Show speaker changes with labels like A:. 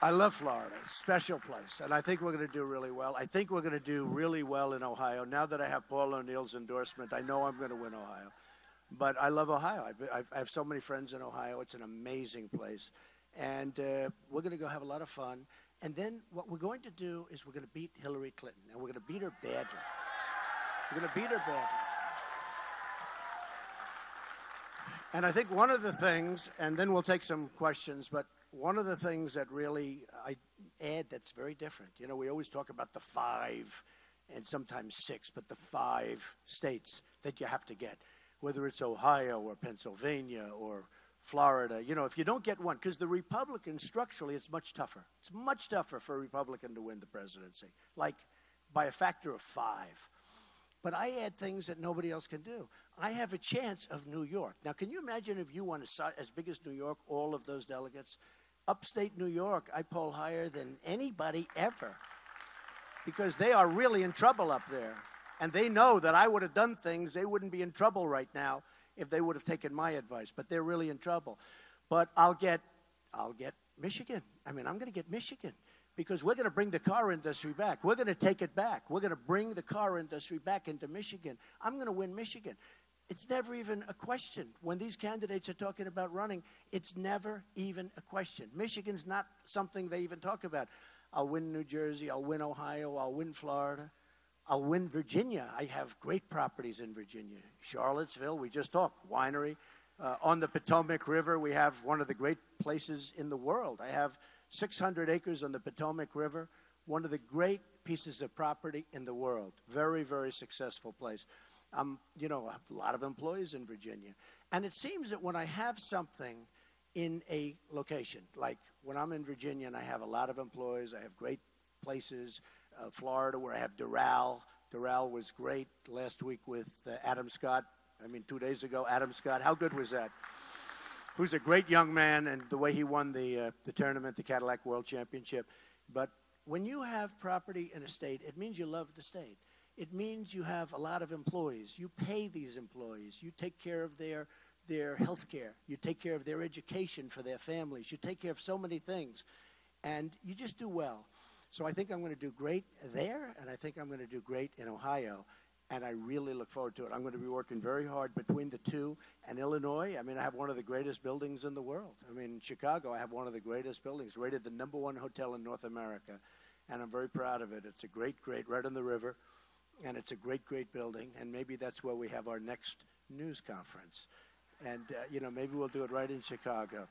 A: I love Florida, special place, and I think we're going to do really well. I think we're going to do really well in Ohio. Now that I have Paul O'Neill's endorsement, I know I'm going to win Ohio. But I love Ohio. I have so many friends in Ohio. It's an amazing place. And we're going to go have a lot of fun. And then what we're going to do is we're going to beat Hillary Clinton, and we're going to beat her badly. We're going to beat her badly. And I think one of the things, and then we'll take some questions, but one of the things that really I add that's very different, you know, we always talk about the 5 and sometimes 6, but the 5 states that you have to get, whether it's Ohio or Pennsylvania or Florida. You know, if you don't get one, because the Republicans, structurally, it's much tougher. It's much tougher for a Republican to win the presidency, like by a factor of 5. But I add things that nobody else can do. I have a chance of New York. Now, can you imagine if you won as big as New York, all of those delegates? Upstate New York, I poll higher than anybody ever, because they are really in trouble up there. And they know that I would have done things. They wouldn't be in trouble right now if they would have taken my advice. But they're really in trouble. But I'll get Michigan. I mean, I'm going to get Michigan, because we're going to bring the car industry back. We're going to take it back. We're going to bring the car industry back into Michigan. I'm going to win Michigan. It's never even a question. When these candidates are talking about running, it's never even a question. Michigan's not something they even talk about. I'll win New Jersey. I'll win Ohio. I'll win Florida. I'll win Virginia. I have great properties in Virginia. Charlottesville, we just talked, winery. On the Potomac River, we have one of the great places in the world. I have 600 acres on the Potomac River, one of the great pieces of property in the world. Very, very successful place. You know, I have a lot of employees in Virginia. And it seems that when I have something in a location, like when I'm in Virginia and I have a lot of employees, I have great places, Florida, where I have Doral. Doral was great last week with Adam Scott. I mean, 2 days ago, Adam Scott. How good was that? Who's a great young man, and the way he won the tournament, the Cadillac World Championship. But when you have property in a state, it means you love the state. It means you have a lot of employees. You pay these employees. You take care of their health care. You take care of their education for their families. You take care of so many things. And you just do well. So I think I'm going to do great there, and I think I'm going to do great in Ohio. And I really look forward to it. I'm going to be working very hard between the two. And Illinois, I mean, I have one of the greatest buildings in the world. I mean, in Chicago, I have one of the greatest buildings, rated the #1 hotel in North America. And I'm very proud of it. It's a great, right on the river. And it's a great, building. And maybe that's where we have our next news conference. And, you know, maybe we'll do it right in Chicago.